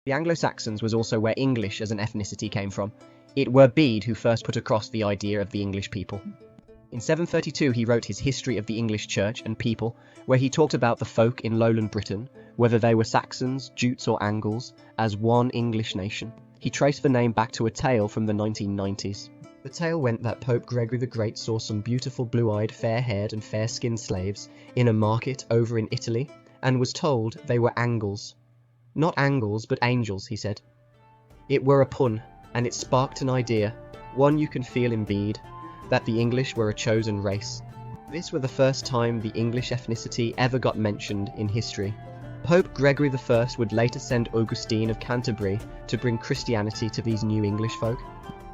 The Anglo-Saxons was also where English as an ethnicity came from. It were Bede who first put across the idea of the English people. In 732 he wrote his History of the English Church and People, where he talked about the folk in lowland Britain, whether they were Saxons, Jutes or Angles, as one English nation. He traced the name back to a tale from the 1990s. The tale went that Pope Gregory the Great saw some beautiful blue-eyed, fair-haired and fair-skinned slaves in a market over in Italy, and was told they were Angles. Not Angles, but angels, he said. It were a pun, and it sparked an idea, one you can feel in Bede, that the English were a chosen race. This were the first time the English ethnicity ever got mentioned in history. Pope Gregory I would later send Augustine of Canterbury to bring Christianity to these new English folk.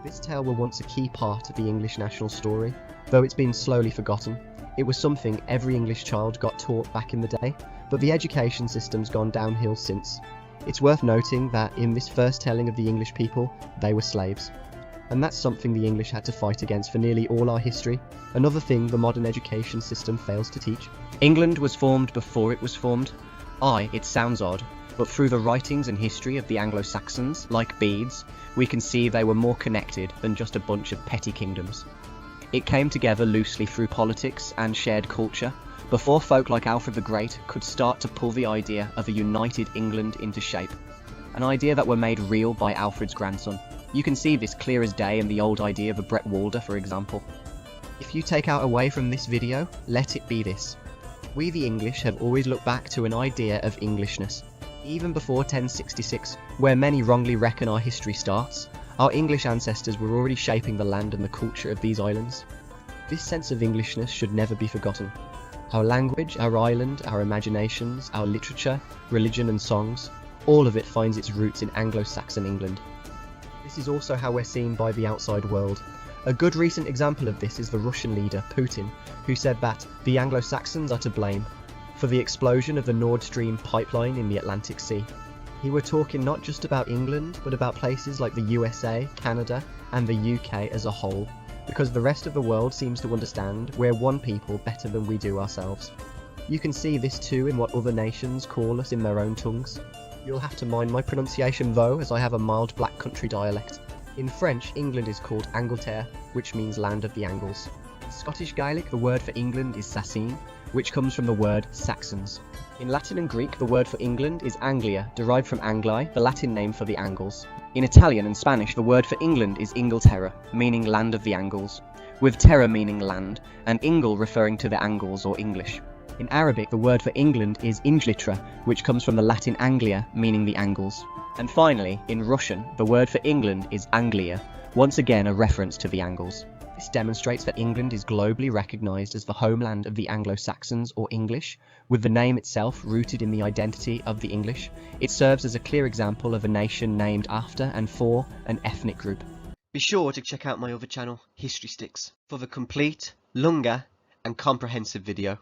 This tale were once a key part of the English national story, though it's been slowly forgotten. It was something every English child got taught back in the day, but the education system's gone downhill since. It's worth noting that in this first telling of the English people, they were slaves. And that's something the English had to fight against for nearly all our history, another thing the modern education system fails to teach. England was formed before it was formed. It sounds odd, but through the writings and history of the Anglo-Saxons, like Bede's, we can see they were more connected than just a bunch of petty kingdoms. It came together loosely through politics and shared culture, before folk like Alfred the Great could start to pull the idea of a united England into shape, an idea that were made real by Alfred's grandson. You can see this clear as day in the old idea of a Brett Walder, for example. If you take out away from this video, let it be this. We the English have always looked back to an idea of Englishness. Even before 1066, where many wrongly reckon our history starts, our English ancestors were already shaping the land and the culture of these islands. This sense of Englishness should never be forgotten. Our language, our island, our imaginations, our literature, religion and songs, all of it finds its roots in Anglo-Saxon England. This is also how we're seen by the outside world. A good recent example of this is the Russian leader, Putin, who said that the Anglo-Saxons are to blame for the explosion of the Nord Stream pipeline in the Atlantic Sea. He were talking not just about England, but about places like the USA, Canada, and the UK as a whole, because the rest of the world seems to understand we're one people better than we do ourselves. You can see this too in what other nations call us in their own tongues. You'll have to mind my pronunciation though, as I have a mild black country dialect. In French, England is called Angleterre, which means land of the Angles. In Scottish Gaelic, the word for England is Sasine, which comes from the word Saxons. In Latin and Greek, the word for England is Anglia, derived from Angli, the Latin name for the Angles. In Italian and Spanish, the word for England is Inghilterra, meaning land of the Angles, with terra meaning land, and Ingle referring to the Angles or English. In Arabic, the word for England is Inglitra, which comes from the Latin Anglia, meaning the Angles. And finally, in Russian, the word for England is Anglia, once again a reference to the Angles. This demonstrates that England is globally recognised as the homeland of the Anglo-Saxons or English, with the name itself rooted in the identity of the English. It serves as a clear example of a nation named after and for an ethnic group. Be sure to check out my other channel, History Sticks, for the complete, longer and comprehensive video.